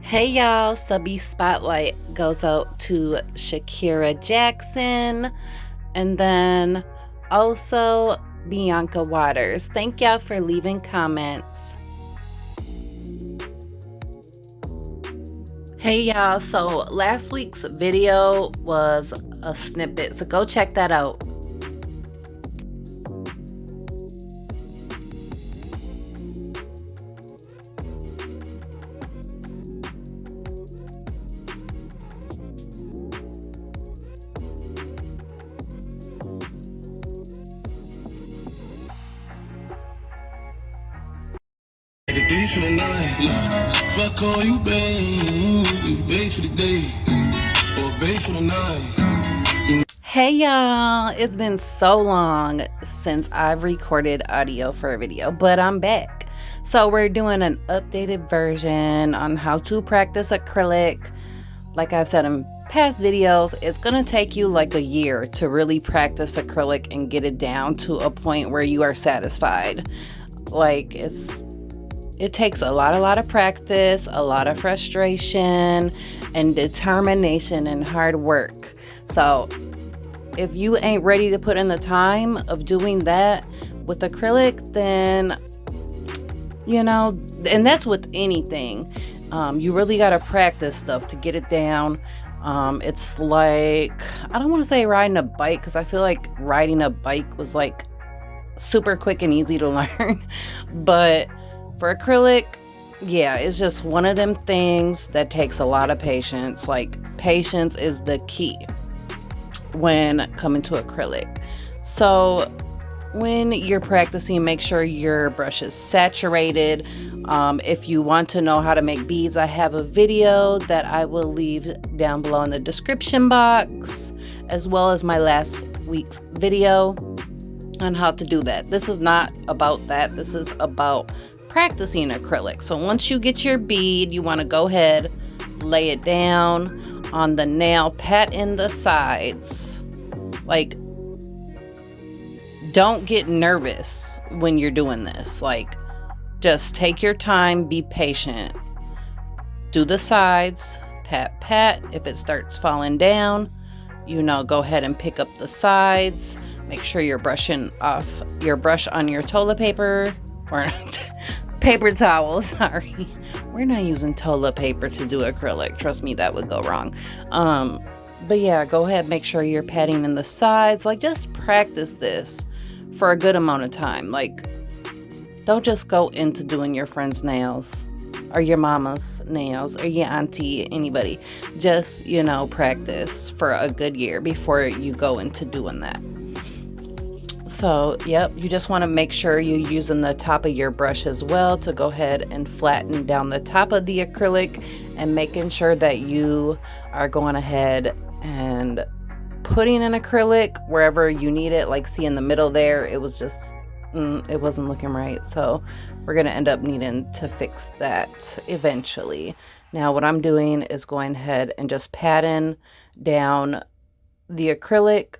Hey y'all, subby spotlight goes out to Shakira Jackson and then also Bianca Waters. Thank y'all for leaving comments. Hey y'all, so last week's video was a snippet, so go check that out. For the night, fuck all you babe for the day, or babe for the night. Hey y'all, it's been so long since I've recorded audio for a video, but I'm back. So we're doing an updated version on how to practice acrylic. Like I've said in past videos, it's gonna take you like a year to really practice acrylic and get it down to a point where you are satisfied. Like it takes a lot of practice, a lot of frustration and determination and hard work. So if you ain't ready to put in the time of doing that with acrylic, then, you know, and that's with anything. You really got to practice stuff to get it down. It's like, I don't want to say riding a bike, because I feel like riding a bike was like super quick and easy to learn. But for acrylic, yeah, it's just one of them things that takes a lot of patience. Like, patience is the key when coming to acrylic. So when you're practicing, make sure your brush is saturated. If you want to know how to make beads, I have a video that I will leave down below in the description box, as well as my last week's video on how to do that. This is not about that. This is about practicing acrylic. So once you get your bead, you want to go ahead, lay it down on the nail, pat in the sides. Like, don't get nervous when you're doing this. Like, just take your time, be patient. Do the sides, pat, pat. If it starts falling down, you know, go ahead and pick up the sides. Make sure you're brushing off your brush on your toilet paper, or paper towel, sorry. We're not using toilet paper to do acrylic. Trust me, that would go wrong. But yeah, go ahead, make sure you're patting in the sides. Like, just practice this for a good amount of time. Like, don't just go into doing your friend's nails or your mama's nails or your auntie, anybody. Just, you know, practice for a good year before you go into doing that. So, yep, you just want to make sure you're using the top of your brush as well to go ahead and flatten down the top of the acrylic, and making sure that you are going ahead and putting an acrylic wherever you need it. Like, see in the middle there, it was just, it wasn't looking right. So we're going to end up needing to fix that eventually. Now what I'm doing is going ahead and just patting down the acrylic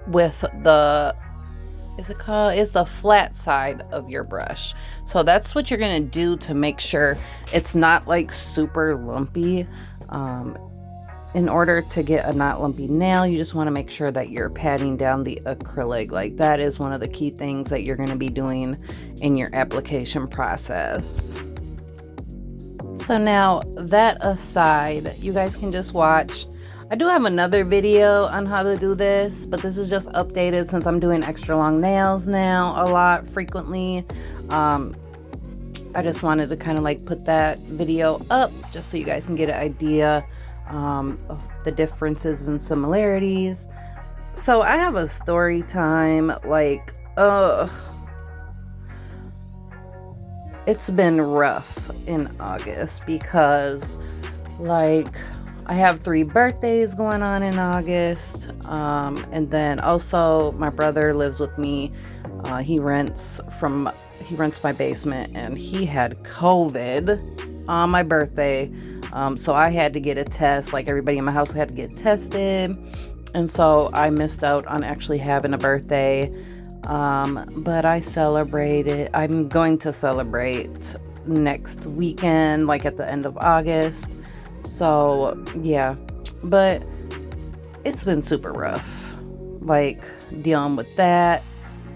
with the, is the flat side of your brush. So that's what you're gonna do to make sure it's not like super lumpy. In order to get a not lumpy nail, you just want to make sure that you're patting down the acrylic. Like, that is one of the key things that you're going to be doing in your application process. So now that aside, you guys can just watch. I do have another video on how to do this, but this is just updated since I'm doing extra long nails now a lot frequently. I just wanted to kind of like put that video up just so you guys can get an idea of the differences and similarities. So I have a story time. Like, it's been rough in August because, like, I have 3 birthdays going on in August, and then also my brother lives with me. He rents my basement, and he had COVID on my birthday. So I had to get a test. Like, everybody in my house had to get tested, and so I missed out on actually having a birthday. But I celebrated. I'm going to celebrate next weekend, like at the end of August. So yeah, but it's been super rough, like dealing with that.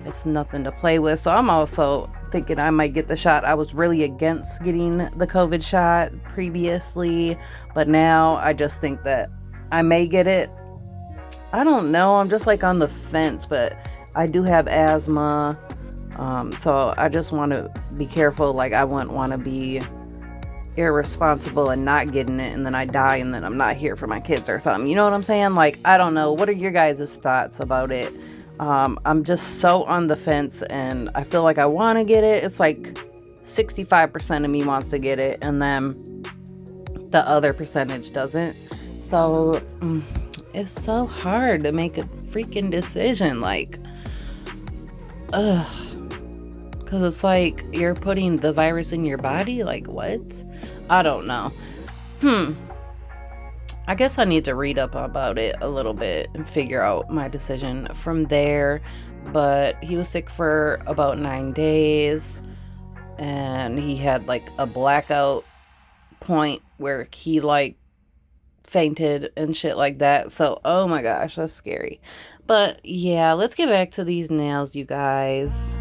It's nothing to play with. So I'm also thinking I might get the shot. I was really against getting the COVID shot previously, but now I just think that I may get it. I don't know. I'm just like on the fence, but I do have asthma. So I just want to be careful. Like, I wouldn't want to be irresponsible and not getting it, and then I die and then I'm not here for my kids or something. You know what I'm saying? Like, I don't know. What are your guys' thoughts about it? I'm just so on the fence, and I feel like I want to get it. It's like 65% of me wants to get it, and then the other percentage doesn't. So it's so hard to make a freaking decision. Like, because it's like you're putting the virus in your body. Like, what? I don't know. I guess I need to read up about it a little bit and figure out my decision from there. But he was sick for about 9 days, and he had like a blackout point where he like fainted and shit like that. So, oh my gosh, that's scary. But yeah, let's get back to these nails, you guys.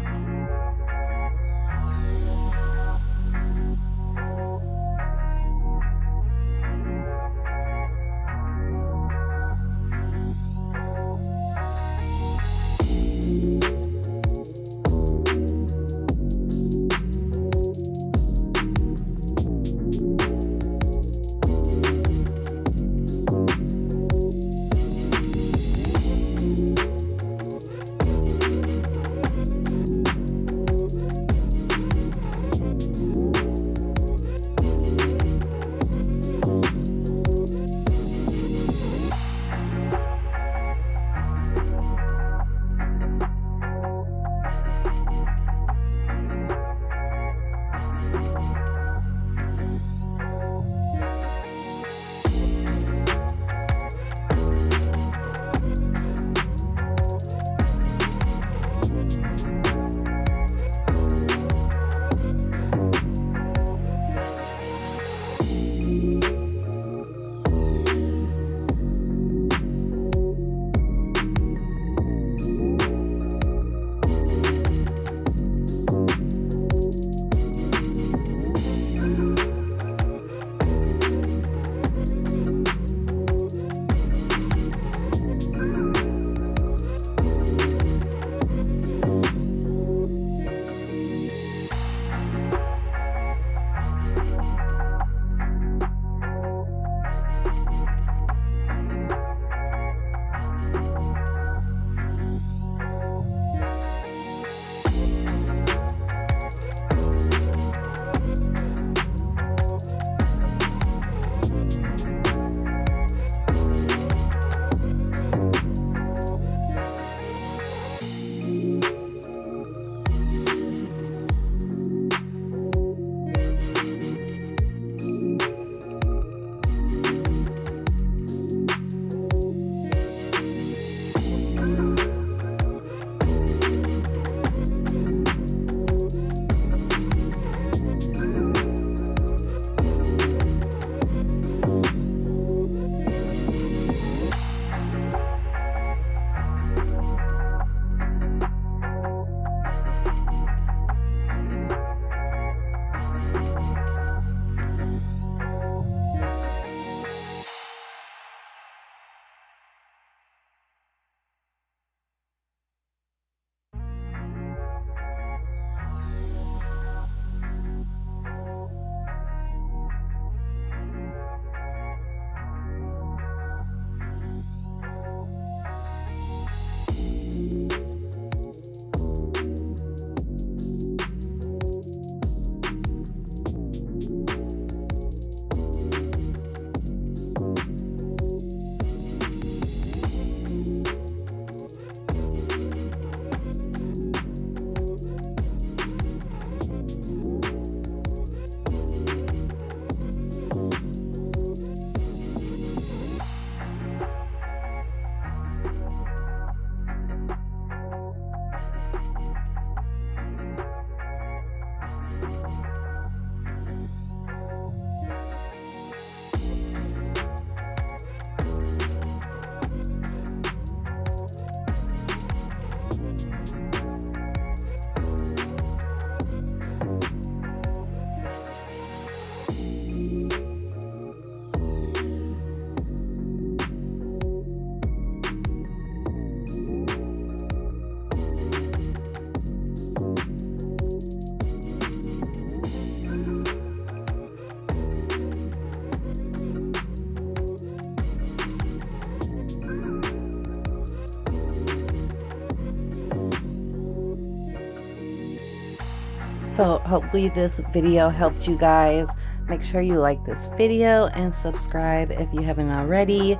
So hopefully this video helped you guys. Make sure you like this video and subscribe if you haven't already.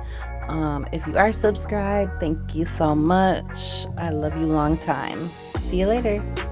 If you are subscribed, thank you so much. I love you long time. See you later.